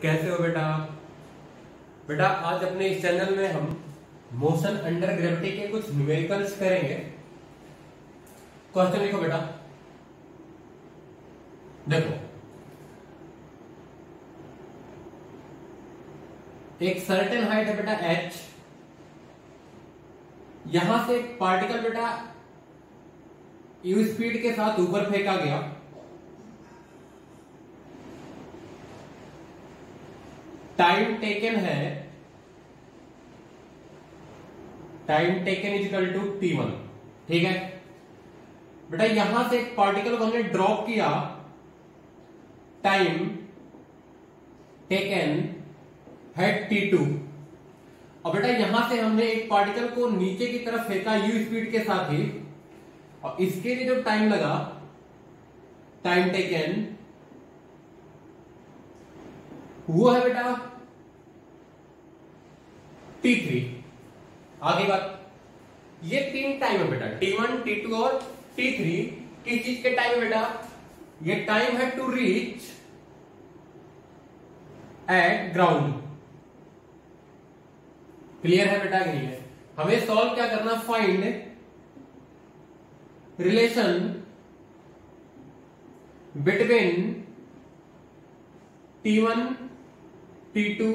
कैसे हो बेटा? बेटा आज अपने इस चैनल में हम मोशन अंडर ग्रेविटी के कुछ न्यूमेरिकल्स करेंगे। क्वेश्चन लिखो बेटा। देखो, एक सर्टेन हाइट है बेटा h, यहां से एक पार्टिकल बेटा u स्पीड के साथ ऊपर फेंका गया। Time taken is equal to t1। ठीक है बेटा, यहां से एक पार्टिकल को हमने ड्रॉप किया। टाइम टेकन है t2। और बेटा यहां से हमने एक पार्टिकल को नीचे की तरफ फेंका u स्पीड के साथ ही, और इसके लिए जो टाइम लगा, टाइम टेकन, वो है बेटा t3। आगे बात, ये तीन टाइम है बेटा, t1, t2 और t3। किस चीज के टाइम है बेटा? ये टाइम है to reach at ground. Clear है बेटा कि नहीं है? हमें सॉल्व क्या करना, find relation between t1, t2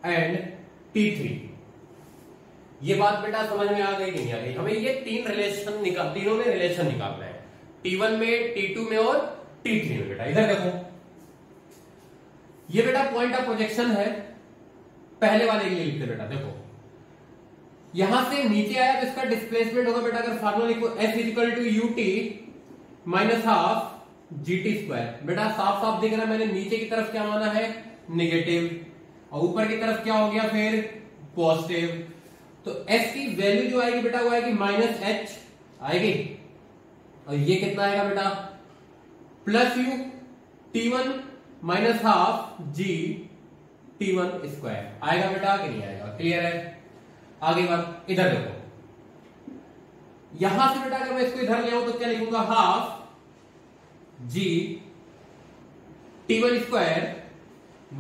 and t3। ये बात बेटा समझ में आ गई कि नहीं आ गई? हमें ये तीनों में रिलेशन निकालना है, t1 में, t2 में और t3 में। बेटा इधर देखो, ये बेटा पॉइंट ऑफ प्रोजेक्शन है। पहले वाले के लिए लिखते बेटा, देखो यहां से नीचे आया तो इसका डिस्प्लेसमेंट होगा बेटा, अगर फार्मूला लिखो f equal to ut minus half gt square. बेटा साफ साफ दिख रहा है, मैंने नीचे की तरफ क्या माना है, नेगेटिव, और ऊपर की तरफ क्या हो गया फिर, पॉजिटिव। तो s की वैल्यू जो आएगी बेटा वो आएगी माइनस h आएगी, और ये कितना आएगा बेटा, plus u t1 minus half g t1 square आएगा बेटा कि नहीं आएगा? क्लियर है? आगे बात, इधर देखो, यहां से बेटा अगर मैं इसको इधर ले आऊं तो क्या लिखूंगा, half g t1 square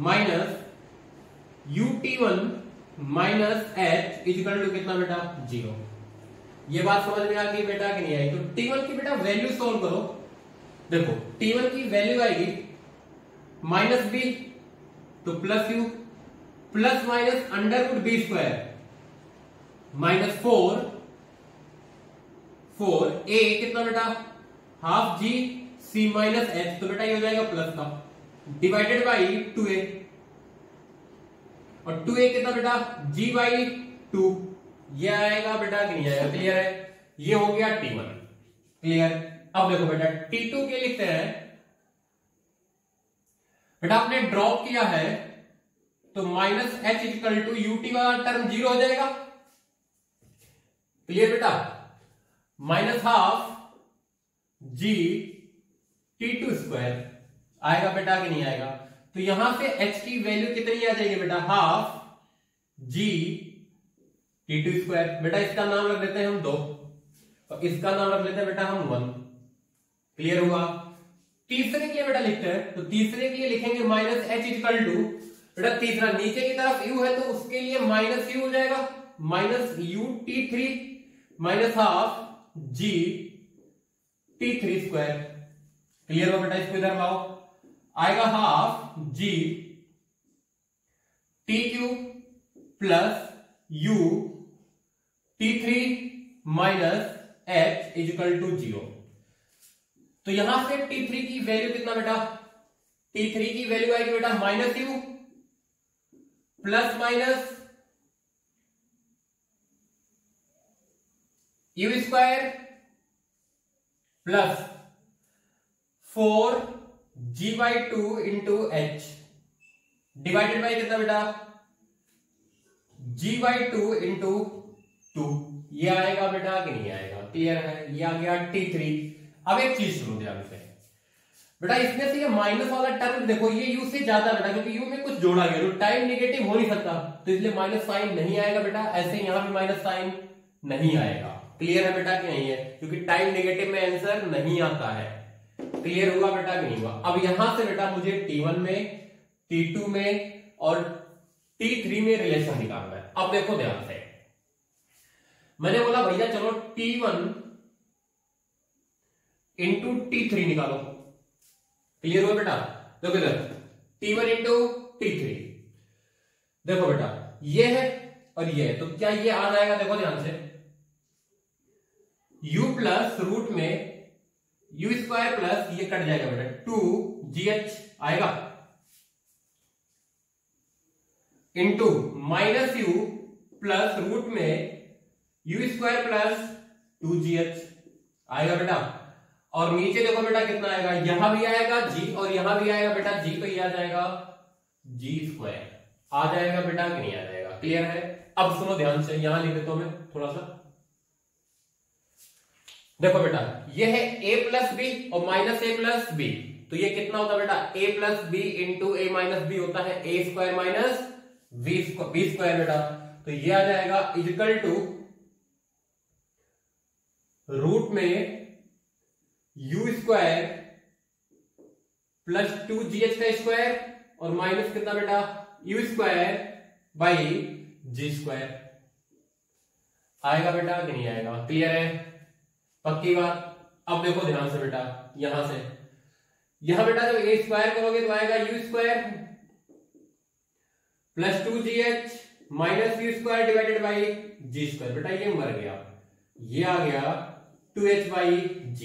minus u t1 minus h is equal to कितना बेटा, 0। ये बात समझ में आ गई बेटा कि नहीं आई? तो t1 की बेटा वैल्यू सॉल्व करो। देखो t1 की वैल्यू आएगी माइनस b, तो plus u, plus minus under root b square minus 4 a कितना बेटा, half g c minus h, तो बेटा ये हो जाएगा प्लस का, डिवाइडेड बाई 2a, और 2a कितना बेटा, g बाई 2। ये आएगा बेटा कि नहीं आएगा? क्लियर है? ये हो गया t1। क्लियर? अब देखो बेटा t2 के लिखते हैं। बेटा आपने ड्रॉप किया है तो minus h equal to ut वाला टर्म 0 हो जाएगा। क्लियर बेटा? Minus half g t2 square आएगा बेटा कि नहीं आएगा? तो यहां से h की वैल्यू कितनी आ जाएगी बेटा, हाफ g t2 स्क्वायर। बेटा इसका नाम रख देते हैं हम 2, और इसका नाम रख लेते हैं बेटा हम 1। क्लियर हुआ? तीसरे के लिए बेटा लिखते हैं, तो तीसरे के लिए लिखेंगे माइनस h इक्वल टू, बेटा तीसरा नीचे की तरफ u है तो उसके लिए माइनस u हो जाएगा, minus u t3 minus half g t3 square. Clear हुआ बेटा? इसको इधर लाओ, आएगा half g t3 plus u t3 minus h is equal to 0। तो यहां से t3 की वैल्यू कितना बेटा, t3 की वैल्यू आएगी बेटा minus u plus minus u square plus 4 g by 2 into h divided by कितना बेटा, g बाई 2 इंटू 2। ये आएगा बेटा कि नहीं आएगा? क्लियर है? ये आ गया t3। अब एक चीज सुनो ध्यान से बेटा, इसमें से ये माइनस वाला टर्म देखो, ये u से ज्यादा बेटा, क्योंकि u में कुछ जोड़ा गया तो टाइम नेगेटिव हो नहीं सकता, तो इसलिए माइनस साइन नहीं आएगा बेटा। ऐसे यहां भी माइनस साइन नहीं आएगा। क्लियर है बेटा कि नहीं है? क्योंकि टाइम नेगेटिव में आंसर नहीं आता है। क्लियर हुआ बेटा कि नहीं हुआ? अब यहां से बेटा मुझे T1 में, T2 में और T3 में रिलेशन निकालना है। अब देखो ध्यान से, मैंने बोला भैया चलो T1 इंटू T3 निकालो। क्लियर हो बेटा? देखो इधर T1 इंटू T3, देखो बेटा ये है और ये है, तो क्या ये आ जाएगा? देखो ध्यान से, u प्लस रूट में u स्क्वायर प्लस ये कट जाएगा बेटा 2gh आएगा, into minus u plus root में u स्क्वायर प्लस 2gh आएगा बेटा। और नीचे देखो बेटा कितना आएगा, यहां भी आएगा g और यहां भी आएगा बेटा g, तो ये आ जाएगा g स्क्वायर। आ जाएगा बेटा कि नहीं आ जाएगा? क्लियर है? अब सुनो ध्यान से, यहां लिख देता हूं मैं थोड़ा सा। देखो बेटा ये है a प्लस बी और माइनस a प्लस बी, तो ये कितना होता है बेटा? a plus B into a minus B होता है a square minus B square बेटा। तो ये आ जाएगा इक्वल टू रूट में u स्क्वायर प्लस 2gh का स्क्वायर और माइनस कितना बेटा? u square by g square. आएगा बेटा कि नहीं आएगा? क्लियर है? पक्की बात। अब देखो ध्यान से बेटा, यहां से यहां बेटा जब a स्क्वायर करोगे तो आएगा u square plus 2gh minus u square divided by g square. बेटा ये मर गया, ये आ गया 2h बाई g।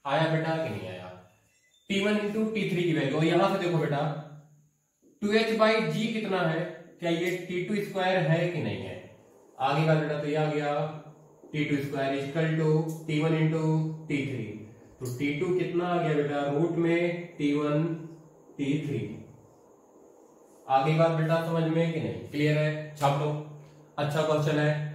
आया बेटा कि नहीं आया? T1 इंटू T3 की वैल्यू, और यहां से देखो बेटा 2h बाई जी कितना है? क्या ये T2 स्क्वायर है कि नहीं है? आगे का बेटा तो ये आ गया T2 square equal to T1 into T3। तो T2 कितना आ गया बेटा? रूट में T1 T3। आगे बात बेटा समझ में कि नहीं? क्लियर है? छाप लो, अच्छा क्वेश्चन है।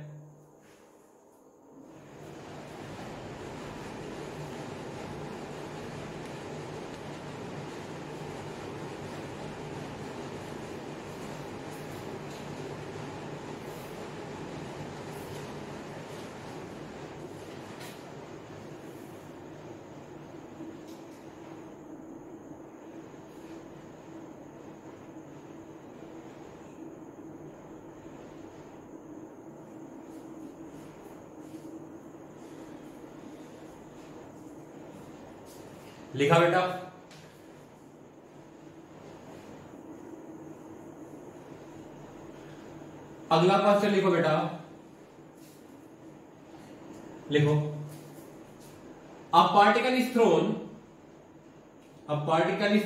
लिखा बेटा? अगला क्वेश्चन लिखो बेटा, लिखो a particle is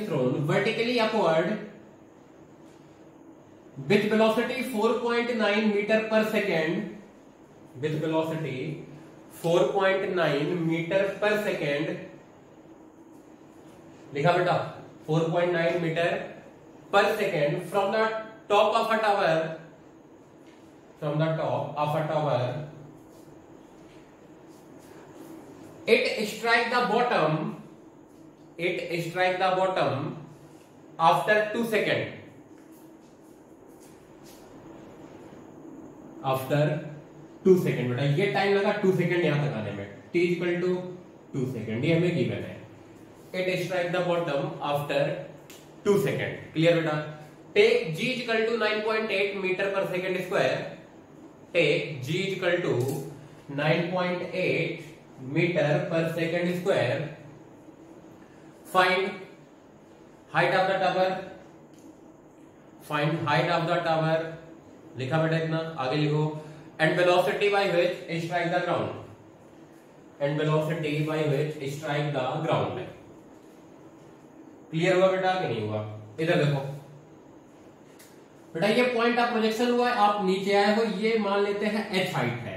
thrown vertically upward with velocity 4.9 metre per second, with velocity 4.9 metre per second. लिखा बेटा 4.9 metre per second from the top of a tower, from the top of a tower it strike the bottom after 2 seconds, after 2 second. बेटा ये time लगा 2 second यहां तक आने में, t equal to 2 second, ये हमें गिवन है। It strike the bottom after 2 second. Clear बेटा? Take g equal to 9.8 metre per second square, take g equal to 9.8 metre per second square, find height of the tower, find height of the tower. लिखा बेटा इतना, आगे लिखो and velocity by which strike the ground, and velocity by which strike the ground. Clear हुआ बेटा कि नहीं हुआ? इधर देखो बेटा, ये पॉइंट ऑफ प्रोजेक्शन हुआ है, आप नीचे आए हो, ये मान लेते हैं h हाइट है।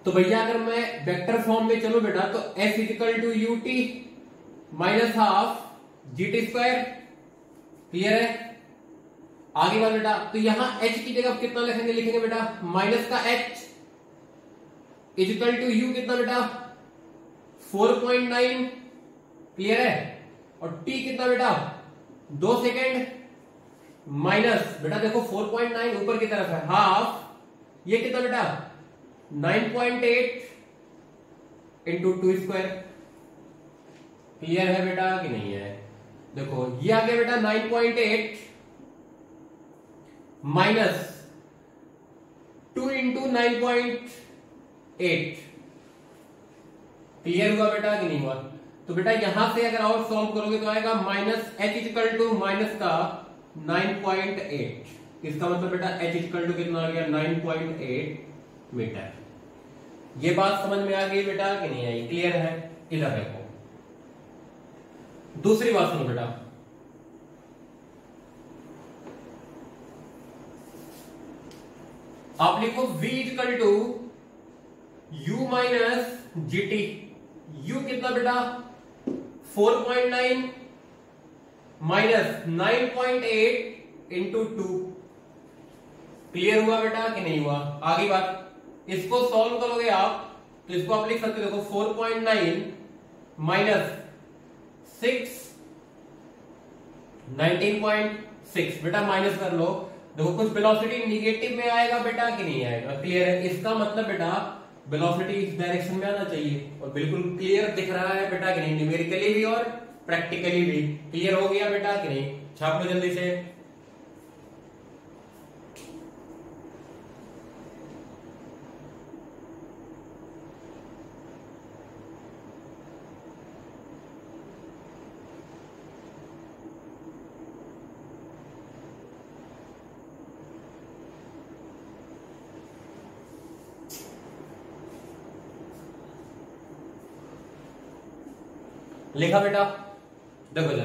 तो भैया अगर मैं वेक्टर फॉर्म में चलो बेटा, तो f equal to U T minus half G T square. Clear है? आगे बात बेटा, तो यहां h की जगह कितना लिखेंगे? लिखेंगे बेटा माइनस का h इक्वल टू u कितना बेटा? 4.9। क्लियर है? और t कितना बेटा? 2 सेकेंड माइनस बेटा देखो 4.9 ऊपर की तरफ है, हाफ ये कितना बेटा? 9.8 इंटू 2 स्क्वायर। क्लियर है बेटा कि नहीं है? देखो ये आ गया बेटा 9.8 माइनस 2 इंटू 9.8। क्लियर हुआ बेटा कि नहीं हुआ? तो बेटा यहां से अगर और सॉल्व करोगे तो आएगा minus H equal to minus का 9.8। इसका मतलब बेटा एच इक्वल टू कितना आ गया 9.8 मीटर। ये बात समझ में आ गई बेटा कि नहीं आई? क्लियर है? इधर देखो दूसरी बात सुनो बेटा, आप लिखो v equal to u minus G T. u कितना बेटा 4.9 माइनस 9.8 इंटू 2। क्लियर हुआ बेटा कि नहीं हुआ? आगे बात, इसको सॉल्व करोगे आप तो इसको आप लिख सकते हो, देखो 4.9 माइनस 6 19.6। बेटा माइनस कर लो, देखो कुछ वेलोसिटी निगेटिव में आएगा बेटा कि नहीं आएगा? क्लियर है? इसका मतलब बेटा वेलोसिटी इस डायरेक्शन में आना चाहिए, और बिल्कुल क्लियर दिख रहा है बेटा कि नहीं, न्यूमेरिकली भी और प्रैक्टिकली भी। क्लियर हो गया बेटा कि नहीं? छाप लो जल्दी से। लिखा बेटा? देखो जरा,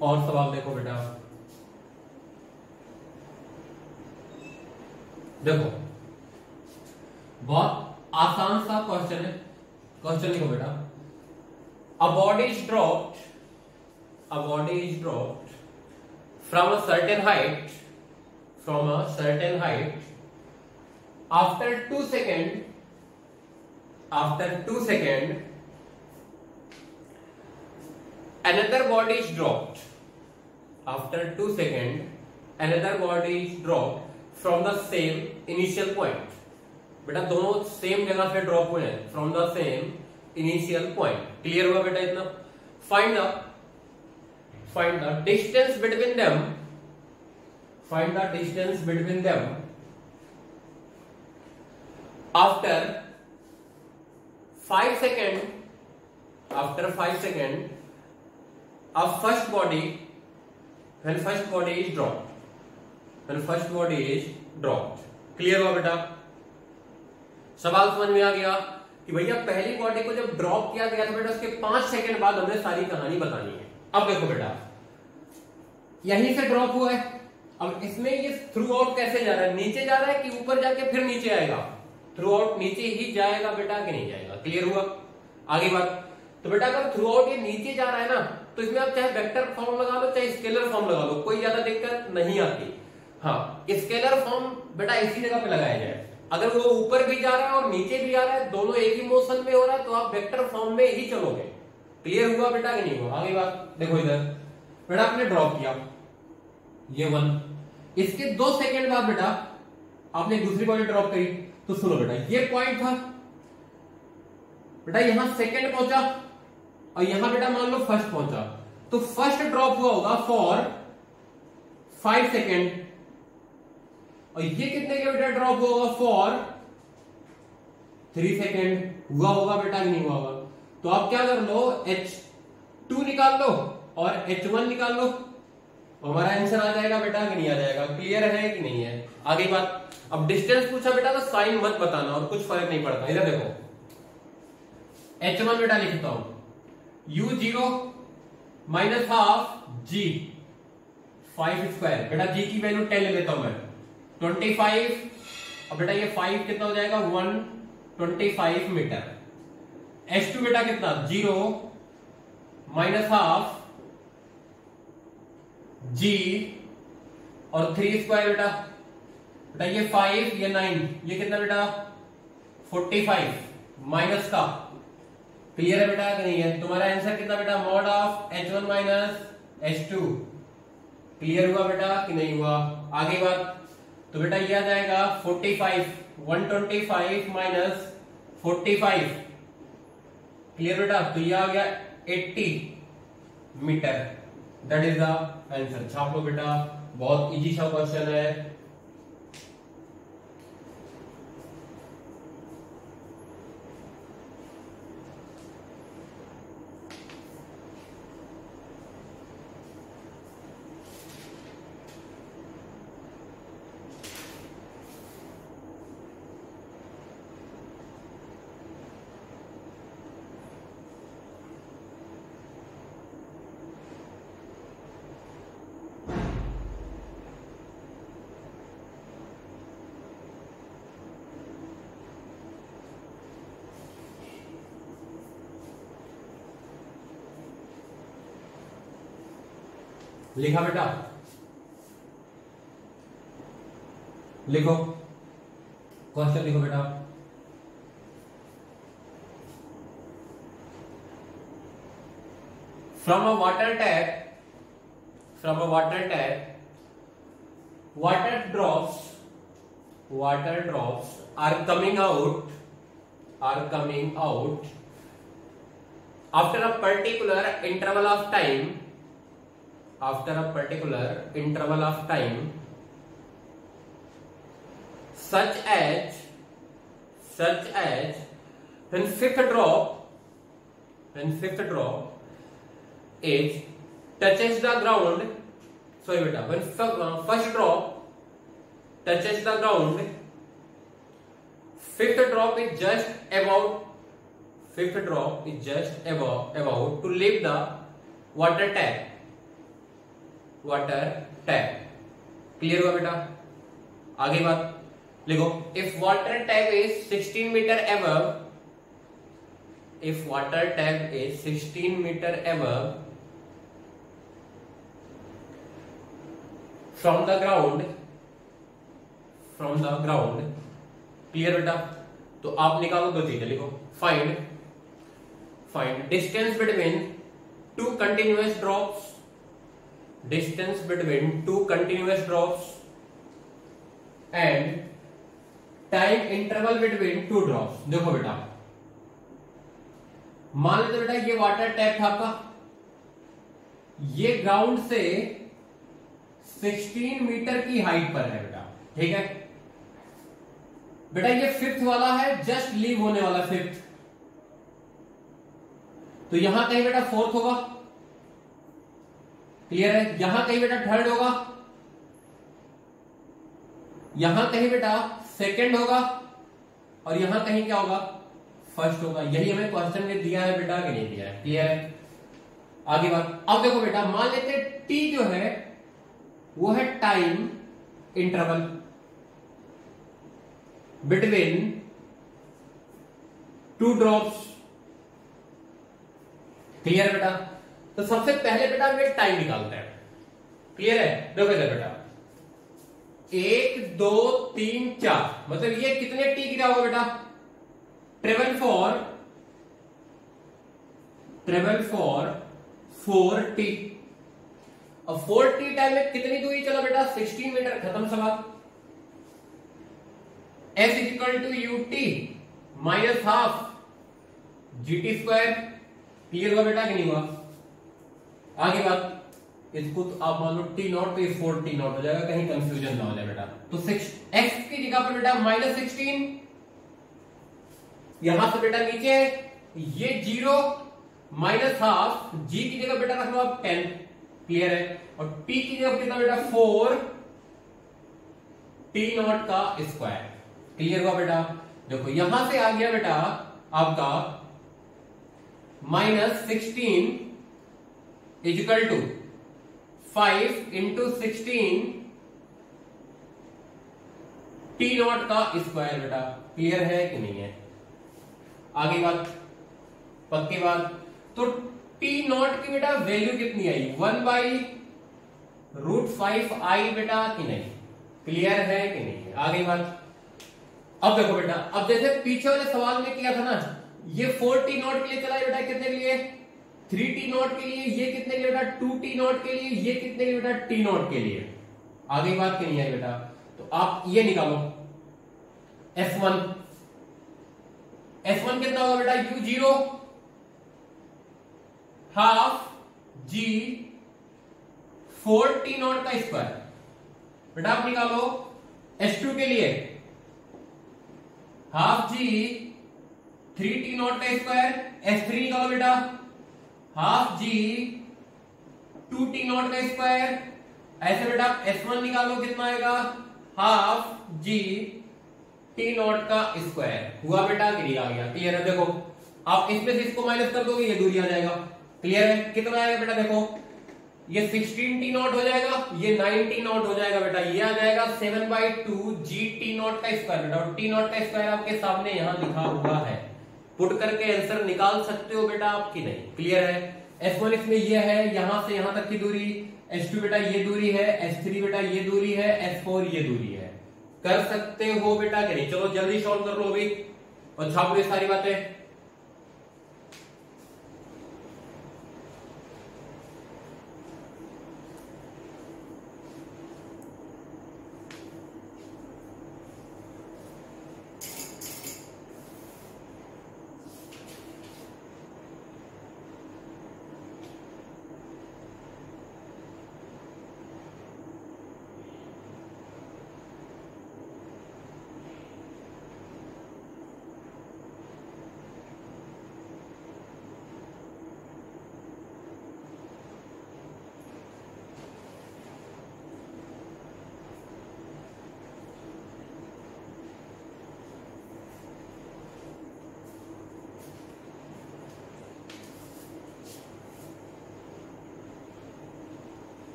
और सवाल देखो बेटा। देखो बहुत आसान सा क्वेश्चन है। क्वेश्चन लिखो बेटा, a body is dropped from a certain height after 2 seconds another body is dropped from the same initial point। बेटा दोनों सेम जगह से ड्रॉप हुए हैं, from the same initial point. Clear हुआ बेटा इतना? Find the distance between them after 5 seconds of first body when first body is dropped। Clear हुआ बेटा? सवाल समझ में आ गया कि भैया पहली बॉडी को जब ड्रॉप किया गया था बेटा उसके 5 सेकंड बाद हमें सारी कहानी बतानी है। अब देखो बेटा यहीं से ड्रॉप हुआ है, अब इसमें ये थ्रू आउट कैसे जा रहा है? नीचे जा रहा है कि ऊपर जाके फिर नीचे आएगा? थ्रू आउट नीचे ही जाएगा बेटा कि नहीं जाएगा? क्लियर हुआ? आगे बात, तो बेटा अगर थ्रू आउट ये नीचे जा रहा है ना तो इसमें आप चाहे वेक्टर फॉर्म लगा लो चाहे स्केलर फॉर्म लगा लो, कोई ज्यादा दिक्कत नहीं आती। हाँ, स्केलर फॉर्म बेटा इसी जगह पे लगाया जाए। अगर वो ऊपर भी जा रहा है और नीचे भी आ रहा है, दोनों एक ही मोशन में हो रहा है, तो आप वेक्टर फॉर्म में ही चलोगे। क्लियर हुआ बेटा कि नहीं हुआ? आगे बात देखो, इधर बेटा आपने ड्रॉप किया ये 1, इसके 2 सेकंड बाद बेटा आपने दूसरी बॉडी ड्रॉप करी। तो सुनो बेटा, ये पॉइंट था बेटा, यहां सेकंड पहुंचा और यहां बेटा मान लो फर्स्ट पहुंचा, तो फर्स्ट ड्रॉप हुआ होगा फॉर 5 सेकेंड, और ये कितने के बेटा ड्रॉप होगा फॉर 3 सेकेंड। हुआ होगा बेटा कि नहीं हुआ होगा? तो आप क्या कर लो, H2 निकाल लो और H1 निकाल लो, हमारा आंसर आ जाएगा बेटा कि नहीं आ जाएगा? क्लियर है कि नहीं है? आगे बात, अब डिस्टेंस पूछा बेटा तो साइन मत बताना और कुछ फर्क नहीं पड़ता। इधर देखो H1 बेटा लिखता हूं U0 minus half G 5 square. बेटा G की वैल्यू 10 ले लेता हूं मैं, 25। अब बेटा ये 5 कितना हो जाएगा 125 मीटर। H2 बेटा कितना 0 माइनस हाफ G और 3 स्क्वायर बेटा ये 5 ये 9 ये कितना बेटा 45 माइनस का। क्लियर है बेटा कि नहीं है? तुम्हारा आंसर कितना बेटा mod of H1 minus H2। Clear हुआ बेटा कि नहीं हुआ? आगे बात, तो बेटा ये आ जाएगा 45 125 माइनस 45। क्लियर बेटा? तो ये आ गया 80 metre. That is the answer. छाप लो बेटा, बहुत इजी सा क्वेश्चन है। लिखा बेटा? लिखो, क्वेश्चन लिखो बेटा। From a water tap water drops are coming out after a particular interval of time, such as when fifth drop is touches the ground. Sorry beta, when first drop touches the ground, fifth drop is just about to leave the water tap. Clear हुआ बेटा? आगे बात लिखो। If water tap is 16 meter above from the ground, clear बेटा? तो आप निकालो दो चीजें, लिखो। Find distance between two continuous drops and time interval between two drops। देखो बेटा, मान लेते बेटा ये वाटर टैप था आपका, ये ग्राउंड से 16 मीटर की हाइट पर है बेटा, ठीक है बेटा? ये फिफ्थ वाला है, जस्ट लीव होने वाला फिफ्थ, तो यहां कहीं बेटा फोर्थ होगा, क्लियर है? यहां कहीं बेटा थर्ड होगा, यहां कहीं बेटा सेकंड होगा, और यहां कहीं क्या होगा? फर्स्ट होगा। यही हमें क्वेश्चन में दिया है बेटा, कि नहीं दिया है? क्लियर है? आगे बात। अब देखो बेटा, मान लेते टी जो है वो है time interval between two drops. Clear बेटा? तो सबसे पहले बेटा हम ये टाइम निकालते हैं। क्लियर है? देखो इधर बेटा, 1 2 3 4, मतलब ये कितने टी गिरा होगा बेटा? Travel for 4 T. अब 4 टी टाइम में कितनी दूरी चला बेटा? 16 मीटर। खत्म सवाल। S is equal to UT minus half GT square. Clear हुआ बेटा कि नहीं हुआ? आगे बात, इसको तो आप मान लो टी नॉट, तो 4 टी नॉट हो जाएगा, कहीं कंफ्यूजन ना हो जाए बेटा। तो x की जगह पर बेटा माइनस 16, यहां से बेटा नीचे ये 0 माइनस हाफ, जी की जगह बेटा रख लो आप 10। क्लियर है? और t की जगह कितना बेटा? 4 टी नॉट का स्क्वायर। क्लियर हुआ बेटा? देखो यहां से आ गया बेटा आपका minus 16 equal to 5 into 16 T naught का स्क्वायर बेटा। क्लियर है कि नहीं है? आगे बात, पक्की बात। तो टी नॉट की बेटा वैल्यू कितनी आई? 1/√5 आई बेटा कि नहीं? क्लियर है कि नहीं है? आगे बात। अब देखो बेटा, अब जैसे पीछे वाले सवाल में किया था ना, ये 4 टी नॉट के लिए चला है बेटा, कितने के लिए? 3 टी नॉट के लिए। ये कितने के लिए बेटा? 2 टी नॉट के लिए। ये कितने के लिए बेटा? टी नॉट के लिए। आगे बात की नहीं आई बेटा? तो आप ये निकालो F1। S1 कितना होगा बेटा, u0 हाफ g 4t0 का स्क्वायर। बेटा आप निकालो S2 के लिए हाफ जी 3t0 का स्क्वायर, S3 निकालो बेटा हाफ जी 2t0 का स्क्वायर। ऐसे बेटा S1 निकालो कितना आएगा, हाफ जी t0 का स्क्वायर। हुआ बेटा कि नहीं आ गया? क्लियर है? देखो आप इसमें से इसको माइनस कर दोगे, ये दूरी आ जाएगा। क्लियर है? कितना आएगा बेटा, देखो ये 16t0 हो जाएगा, ये 9t0 हो जाएगा बेटा, ये आ जाएगा 7/2 gt0 का स्क्वायर बेटा। और t0 का स्क्वायर आपके सामने यहां लिखा हुआ है, पुट करके आंसर निकाल सकते हो बेटा आप कि नहीं? क्लियर है? S1 इसमें ये है, यहां से यहां तक की दूरी, S2 बेटा ये दूरी है, S3 बेटा ये दूरी है, S4 ये दूरी है। कर सकते हो बेटा कि नहीं? चलो जल्दी सॉल्व कर लो अभी और छाप लो सारी बातें।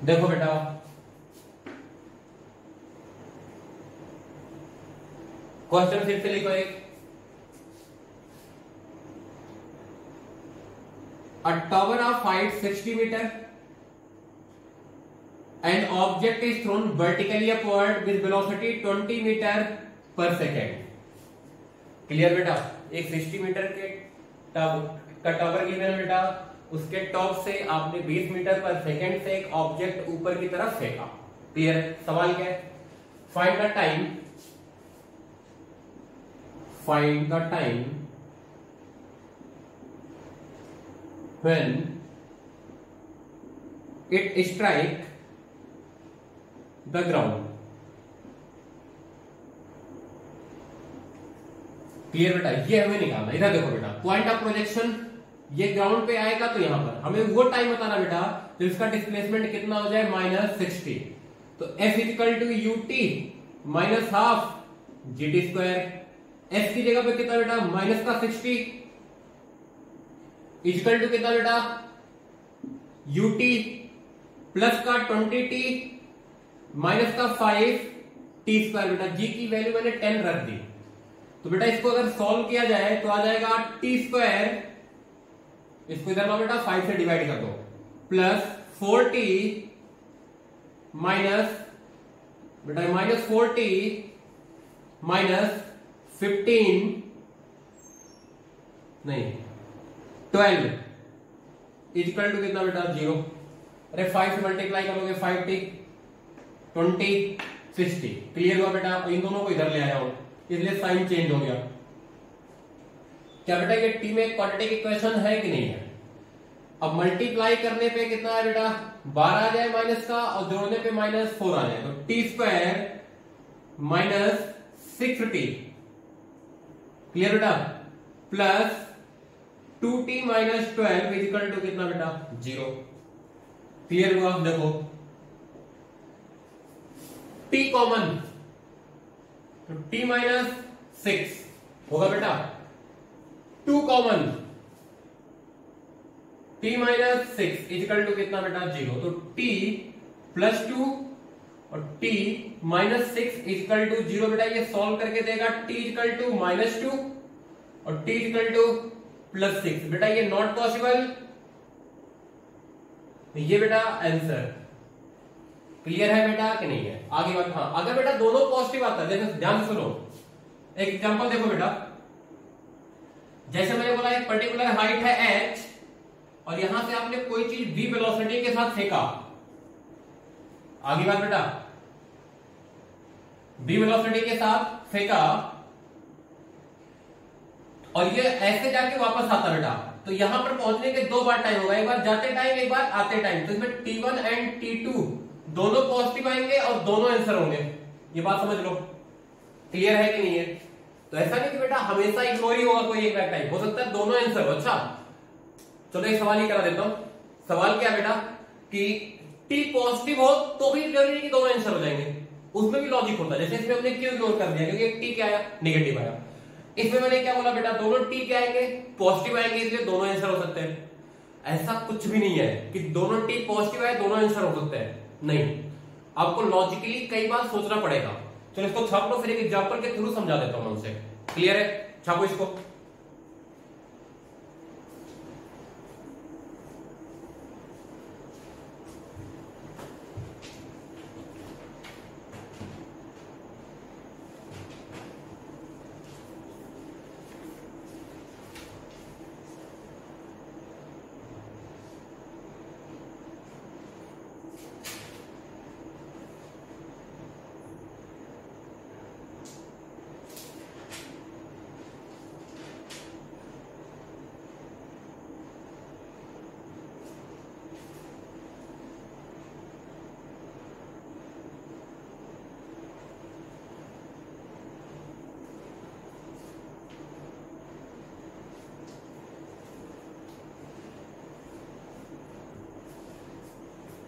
देखो बेटा क्वेश्चन फिर से लिखो एक। A tower of height 60 meter, an object is thrown vertically upward with velocity 20 meter per second. Clear बेटा? एक 60 मीटर के टावर गिवन है बेटा, उसके टॉप से आपने 20 मीटर पर सेकंड से एक ऑब्जेक्ट ऊपर की तरफ फेंका। क्लियर है? सवाल क्या है? Find the time when it strike the ground। Clear बेटा? ये हमें निकालना। इधर देखो बेटा, पॉइंट ऑफ प्रोजेक्शन ये ग्राउंड पे आएगा तो यहां पर हमें वो टाइम बताना बेटा तो इसका डिस्प्लेसमेंट कितना हो जाए, -60। तो F equal to ut minus half gt square. F की जगह पे कितना बेटा, माइनस का 60 इक्वल टू कितना बेटा, ut प्लस का 20t माइनस का 5t स्क्वायर। बेटा g की वैल्यू मैंने 10 रख दी, तो बेटा इसको अगर सॉल्व किया जाए तो आ जाएगा t स्क्वायर, इसको इधर लो बेटा 5 से डिवाइड कर दो, प्लस 4t माइनस बेटा -4t माइनस 15 नहीं 12 इक्वल टू कितना बेटा, 0। अरे 5 से मल्टीप्लाई करोगे 5t 20 60। क्लियर हुआ बेटा? इन दोनों को इधर ले आया हूं इसलिए साइन चेंज हो गया। क्या बेटा ये टी में क्वाड्रेटिक इक्वेशन है कि नहीं है? अब मल्टीप्लाई करने पे कितना है बेटा, 12 आ जाए माइनस का और जोड़ने पे -4 आ जाए, तो t square minus 6t। Clear बेटा? Plus 2t minus 12 equal to कितना बेटा, 0। क्लियर हुआ? देखो t कॉमन तो t माइनस 6 होगा बेटा, 2 common t minus 6 equal to कितना बेटा, 0। तो t प्लस 2 और t माइनस 6 इक्वल टू 0। बेटा ये सॉल्व करके देगा t इक्वल टू -2 और t इक्वल टू +6। बेटा ये नॉट पॉसिबल, ये बेटा आंसर। क्लियर है बेटा कि नहीं है? आगे बात। हाँ अगर बेटा दोनों पॉजिटिव आता है, देखो ध्यान से सुनो, एक एग्जांपल देखो बेटा, जैसे मैंने बोला एक पर्टिकुलर हाइट है h और यहां से आपने कोई चीज v वेलोसिटी के साथ फेंका। आगे बात बेटा, v वेलोसिटी के साथ फेंका और ये ऐसे जाके वापस आता बेटा, तो यहां पर पहुंचने के 2 बार टाइम होगा, एक बार जाते टाइम एक बार आते टाइम। तो इसमें T1 एंड T2 दोनों पॉजिटिव आएंगे और दोनों आंसर होंगे। ये बात समझ लो, क्लियर है कि नहीं है? तो ऐसा नहीं कि बेटा हमेशा इग्नोर ही होगा कोई एक बैक टाइम, हो सकता है दोनों आंसर हो। अच्छा चलो एक सवाल ही करा देता हूं। सवाल क्या बेटा कि T पॉजिटिव हो तो भी जरूरी नहीं कि दोनों आंसर हो जाएंगे, उसमें भी लॉजिक होता है। जैसे इसमें हमने क्यों इग्नोर कर दिया, क्योंकि T क्या आया, नेगेटिव आया। इसमें मैंने क्या बोला बेटा, दोनों T क्या आएंगे, पॉजिटिव आएंगे, इसलिए दोनों आंसर हो सकते हैं। ऐसा कुछ भी नहीं है कि दोनों T पॉजिटिव आए दोनों आंसर हो सकते हैं, नहीं। आपको लॉजिकली कई बार सोचना पड़ेगा। चलो इसको छाप लो, फिर एक एग्जांपल के थ्रू समझा देता हूं उनसे। क्लियर है? छापो इसको।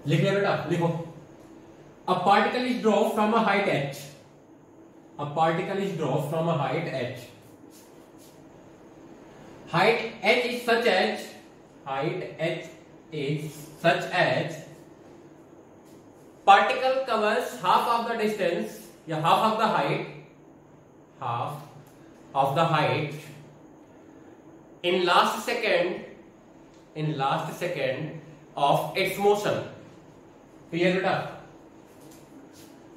लिख लिया बेटा? लिखो। A particle is dropped from a height h. A particle is dropped from a height h. Height h is such as particle covers half of the distance या half of the height in last second of its motion. Clear बेटा?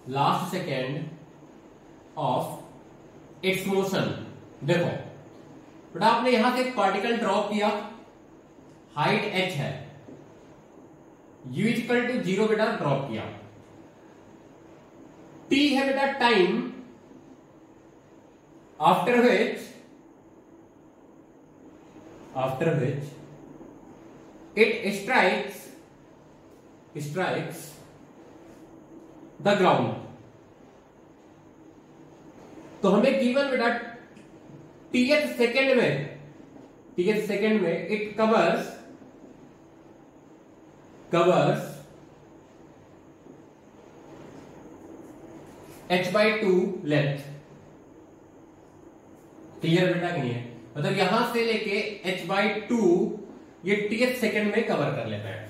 Last second of its motion. देखो बेटा आपने यहां से एक particle drop किया, हाइट h है, u इक्वल टू 0 बेटा ड्रॉप किया, t है बेटा time after which it strikes the ground. तो हमें गिवन बेटा टीएथ सेकेंड में it covers h/2 length. Clear बेटा कि नहीं है? मतलब यहां से लेके h/2 ये टीएथ सेकेंड में कवर कर लेता है।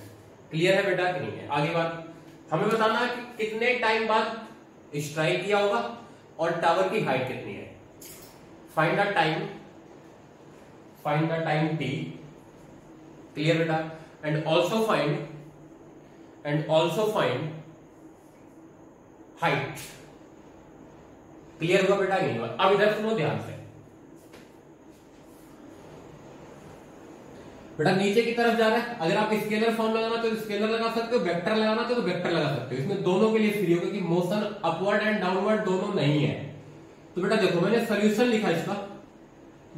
क्लियर है बेटा कि नहीं है? आगे बात हमें बताना है कि कितने टाइम बाद स्ट्राइक किया होगा और टावर की हाइट कितनी है। Find the time t। Clear बेटा? And also find height. Clear हुआ बेटा कि नहीं हुआ? अब इधर सुनो ध्यान से बेटा, नीचे की तरफ जा रहा है, अगर आप स्केलर फॉर्म लगाना तो स्केलर लगा सकते हो, वेक्टर लगाना तो वेक्टर लगा सकते हो। इसमें दोनों के लिए फ्री हो, क्योंकि मोशन अपवर्ड एंड डाउनवर्ड दोनों नहीं है। तो बेटा देखो मैंने सोल्यूशन लिखा इसका,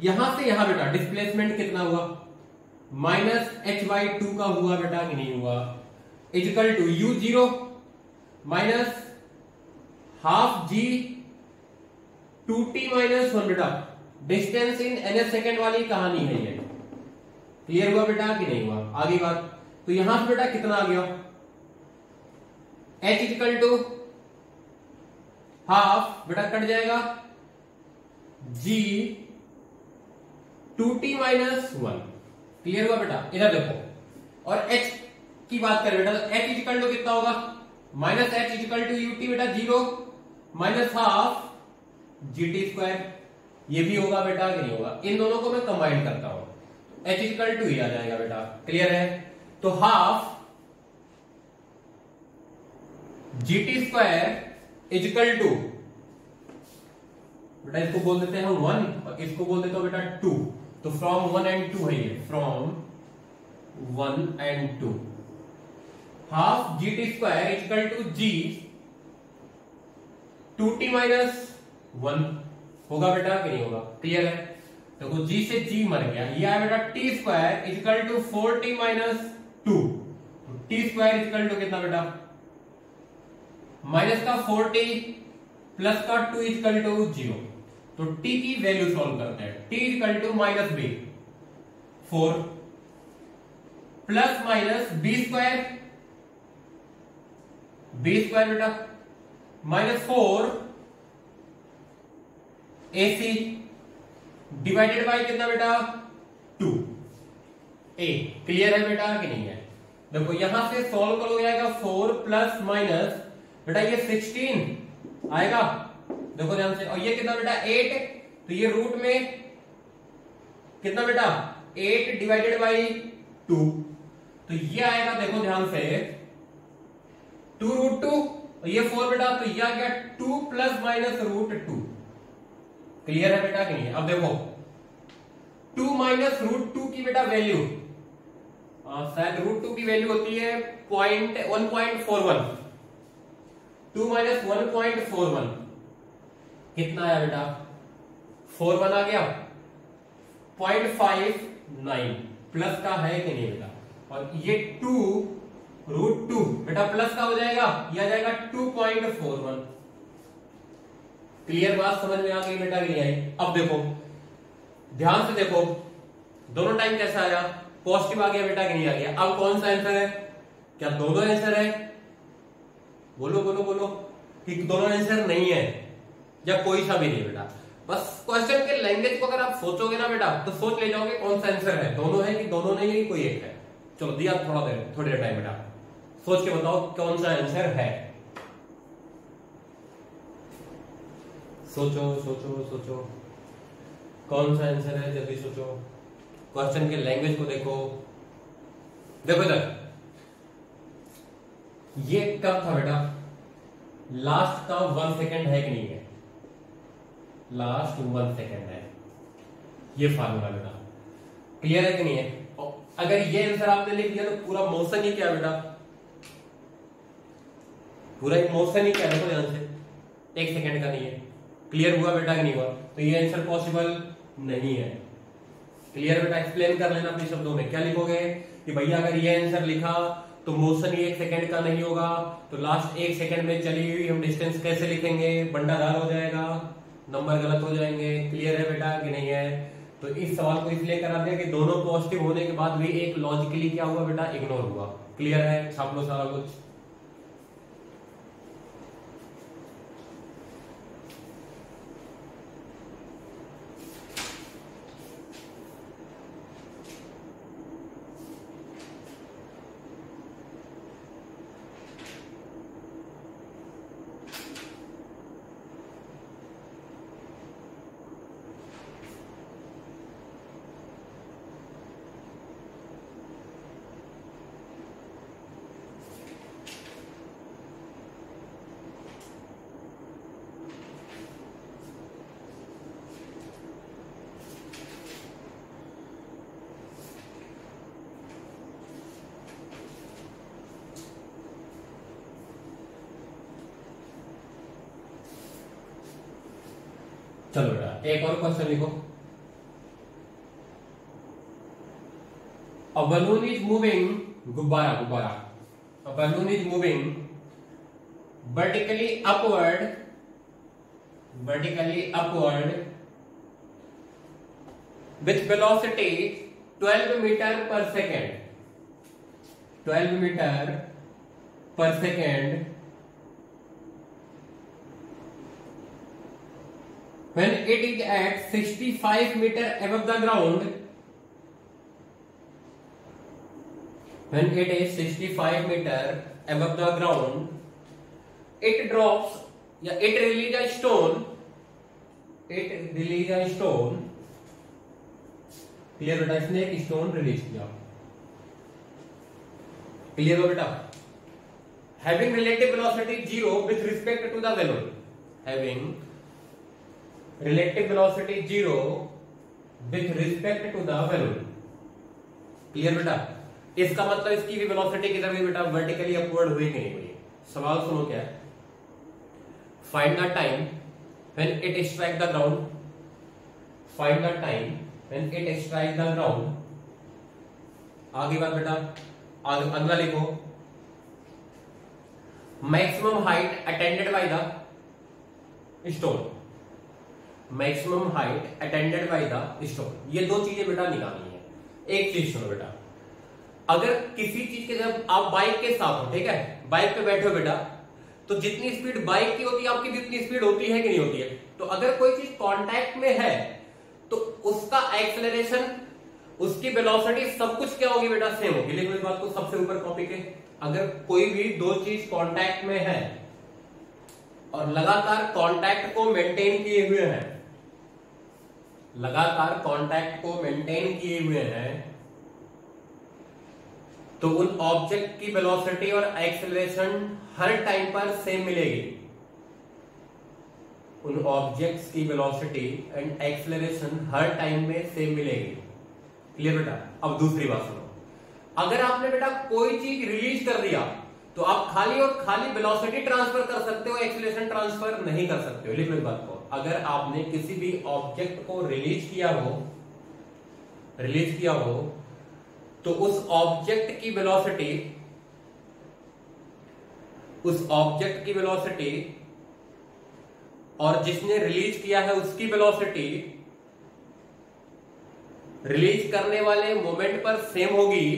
यहां से यहां बेटा डिस्प्लेसमेंट कितना हुआ, -h/2 का हुआ बेटा कि नहीं हुआ, equal to u0 minus half g 2t - 1 बेटा। डिस्टेंस इन ns सेकेंड वाली कहानी है ये। क्लियर हुआ बेटा कि नहीं हुआ? आगे बात, तो यहां से बेटा कितना आ गया, h इक्वल टू हाफ बेटा कट जाएगा g 2t - 1। क्लियर हुआ बेटा? इधर देखो, और h की बात करें बेटा तो h इक्वल टू कितना होगा, -h इक्वल टू ut बेटा 0 माइनस हाफ gt²। ये भी होगा बेटा कि नहीं होगा? इन दोनों को मैं कंबाइन करता हूं, h इक्वल टू ही आ जाएगा बेटा। क्लियर है? तो हाफ gt² इक्वल टू बेटा इसको बोल देते हैं 1 और इसको बोल देता हूं बेटा 2। तो फ्रॉम 1 and 2 है ये, फ्रॉम 1 and 2 हाफ gt² equal to g 2t - 1 होगा बेटा कि नहीं होगा? क्लियर है? देखो जी से जी मर गया, ये आया बेटा T square equal to 4t minus 2। T square equal to कितना बेटा, माइनस का 4t प्लस का 2 इक्वल टू 0। तो t की वैल्यू सॉल्व करते हैं। t equal to minus B 4 plus minus B square बेटा माइनस 4 AC डिवाइडेड बाय कितना बेटा 2 A। क्लियर है बेटा कि नहीं है? देखो यहां से सॉल्व करो जाएगा 4 प्लस माइनस बेटा ये 16 आएगा, देखो ध्यान से, और ये कितना बेटा 8, तो ये रूट में कितना बेटा 8 डिवाइडेड बाई 2, तो ये आएगा देखो ध्यान से 2 रूट 2, और ये 4 बेटा, तो ये आ गया 2 प्लस माइनस रूट 2। क्लियर है बेटा कि नहीं है? अब देखो 2 माइनस रूट 2 की बेटा वैल्यू, शायद रूट 2 की वैल्यू होती है 1.41, 2 माइनस 1.41 कितना आया बेटा 41 आ गया, 0.59 प्लस का है कि नहीं बेटा, और ये 2 रूट 2 बेटा प्लस का हो जाएगा, यह आ जाएगा 2.41। क्लियर बात समझ में आ गई बेटा कि नहीं आई? अब देखो ध्यान से देखो, दोनों टाइम कैसा आया, पॉजिटिव आ गया बेटा कि नहीं आ गया? अब कौन सा आंसर है? क्या दोनों आंसर है? बोलो बोलो बोलो कि दोनों आंसर नहीं है या कोई सा भी नहीं बेटा। बस क्वेश्चन के लैंग्वेज को अगर आप सोचोगे ना बेटा तो सोच ले जाओगे कौन सा आंसर है, दोनों है कि दोनों नहीं है, कोई एक है। चलो दिया थोड़ी देर टाइम बेटा, सोच के बताओ कौन सा आंसर है। सोचो सोचो सोचो कौन सा आंसर है, जल्दी सोचो। क्वेश्चन के लैंग्वेज को देखो, देखो इधर, ये कब था बेटा, लास्ट का 1 सेकेंड है कि नहीं है? लास्ट 1 सेकेंड है, ये फार्मूला बेटा। क्लियर है कि नहीं है? और अगर ये आंसर आपने लिख दिया तो पूरा मोशन ही क्या बेटा, पूरा मोशन ही क्या, देखो ध्यान से 1 सेकेंड का नहीं है। क्लियर हुआ बेटा कि नहीं हुआ? तो ये आंसर पॉसिबल नहीं है। क्लियर बेटा? एक्सप्लेन कर लेना अपने शब्दों में, क्या लिखोगे कि भैया अगर ये आंसर लिखा तो मोशन ही 1 सेकेंड का नहीं होगा, तो लास्ट 1 सेकेंड में चली हुई हम डिस्टेंस कैसे लिखेंगे, बंटाधार हो जाएगा, नंबर गलत हो जाएंगे। क्लियर है बेटा कि नहीं है? तो इस सवाल को इसलिए करा दिया कि दोनों पॉजिटिव होने के बाद भी एक लॉजिकली क्या हुआ बेटा, इग्नोर हुआ। क्लियर है? छाप लो सारा कुछ। चलो बेटा एक और क्वेश्चन लिखो। A balloon is moving, गुब्बारा, a balloon is moving vertically upward with velocity 12 meter per second, 12 meter per second when it is at 65 meter above the ground, when it is 65 meter above the ground, it drops या it release a stone, clear बेटा? इसने एक stone release किया। Clear हो बेटा? having relative velocity 0 with respect to the balloon, having relative velocity 0 with respect to the balloon। Clear बेटा? इसका मतलब इसकी भी वेलोसिटी किधर हुई बेटा, वर्टिकली अपवर्ड हुई कि नहीं हुई। सवाल सुनो क्या है, find the time when it strike the ground, find the time and it strike the ground. आगे बात बेटा, अगला लिखो, maximum height attended by the stone. Maximum height attended by the stone, ये दो चीजें बेटा निकालनी है। एक चीज सुनो बेटा, अगर किसी चीज के, जब आप बाइक के साथ हो, ठीक है, बाइक पे बैठे हो बेटा, तो जितनी स्पीड बाइक की होती है आपकी जितनी स्पीड होती है कि नहीं होती है। तो अगर कोई चीज कांटेक्ट में है तो उसका एक्सेलरेशन, उसकी वेलोसिटी, सब कुछ क्या होगी बेटा, सेम होगी। लिखो इस बात को सबसे ऊपर कॉपी के। अगर कोई भी दो चीज कांटेक्ट में है और लगातार कांटेक्ट को मेंटेन किए हुए हैं, लगातार कांटेक्ट को मेंटेन किए हुए हैं, तो उन ऑब्जेक्ट की वेलोसिटी और एक्सेलरेशन हर टाइम पर सेम मिलेगी। उन ऑब्जेक्ट्स की velocity and acceleration her time में सेम मिलेगी। क्लियर बेटा। अब दूसरी बात सुनो, अगर आपने बेटा कोई चीज रिलीज कर दिया तो आप खाली और खाली वेलोसिटी ट्रांसफर कर सकते हो, एक्सेलरेशन ट्रांसफर नहीं कर सकते हो। लिख लो इस बात को, अगर आपने किसी भी ऑब्जेक्ट को रिलीज किया हो तो उस ऑब्जेक्ट की वेलोसिटी और जिसने रिलीज किया है उसकी वेलोसिटी रिलीज करने वाले मोमेंट पर सेम होगी।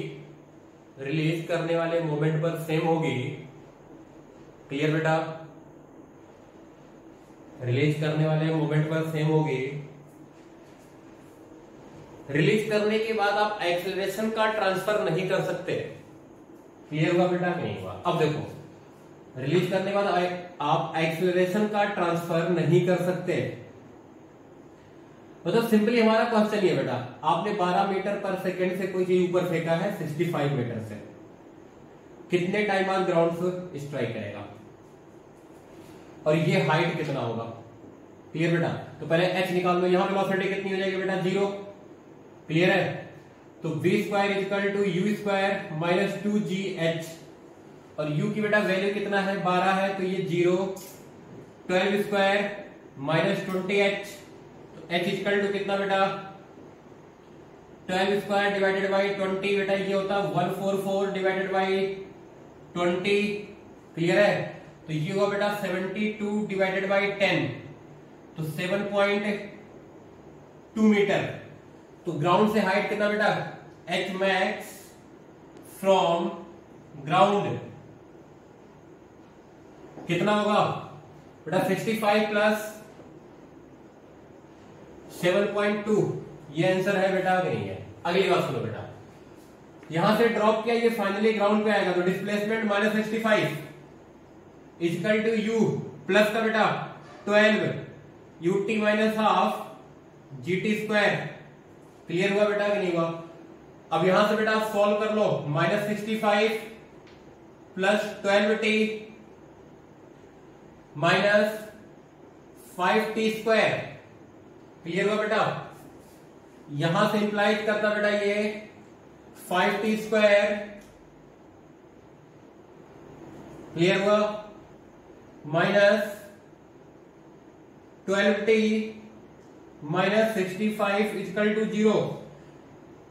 क्लियर बेटा, रिलीज करने वाले मोमेंट पर सेम होगी। रिलीज करने के बाद आप एक्सेलरेशन का ट्रांसफर नहीं कर सकते। क्लियर हुआ बेटा कि नहीं हुआ। अब देखो, रिलीज करने के बाद आप एक्सेलरेशन का ट्रांसफर नहीं कर सकते। मतलब सिंपली हमारा क्वेश्चन ये बेटा, आपने 12 मीटर पर सेकंड से कोई चीज ऊपर फेंका है 65 मीटर से, कितने टाइम बाद ग्राउंड से स्ट्राइक करेगा और ये हाइट कितना होगा। क्लियर बेटा। तो पहले h निकाल लो, यहां वेलोसिटी कितनी हो जाएगी बेटा, 0। क्लियर है। तो v square equal to U square minus 2gh, और u की बेटा वैल्यू कितना है, 12 है, तो ये 0। 12 स्क्वायर माइनस 20h, तो h इक्वल टू कितना बेटा, 12 स्क्वायर डिवाइडेड बाई 20 बेटा, ये होता है 144 डिवाइडेड बाई 20। क्लियर है। तो ये होगा बेटा 72 डिवाइडेड बाई 10, तो 7.2 मीटर। तो ग्राउंड से हाइट कितना बेटा, h मैक्स फ्रॉम ग्राउंड कितना होगा बेटा, 65 प्लस 7.2, ये आंसर है बेटा कि नहीं है। अगली बात सुनो बेटा, यहां से ड्रॉप किया, ये फाइनली ग्राउंड पे आएगा, तो displacement minus 65 equal to U plus का बेटा 12 UT minus half GT square. Clear हुआ बेटा कि नहीं हुआ। अब यहां से बेटा सॉल्व कर लो, minus 65 plus 12t minus 5t square. Clear हुआ बेटा। यहां से इंप्लाइज करता बेटा ये 5t स्क्वायर। क्लियर हुआ, minus 12t minus 65 equal to 0।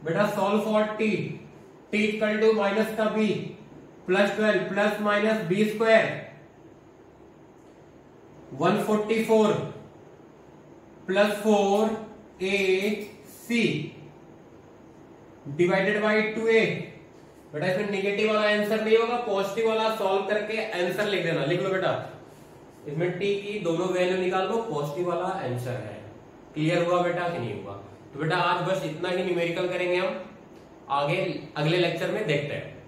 बेटा solve for t equal to minus का b plus 12 plus minus b square 144 plus 4ac divided by 2a। बेटा इसमें नेगेटिव वाला आंसर नहीं होगा, पॉजिटिव वाला सॉल्व करके आंसर लिख देना। लिख लो बेटा, इसमें t की दोनों वैल्यू निकाल लो, पॉजिटिव वाला आंसर है। क्लियर हुआ बेटा कि नहीं हुआ। तो बेटा आज बस इतना ही न्यूमेरिकल करेंगे हम, आगे अगले लेक्चर में देखते हैं।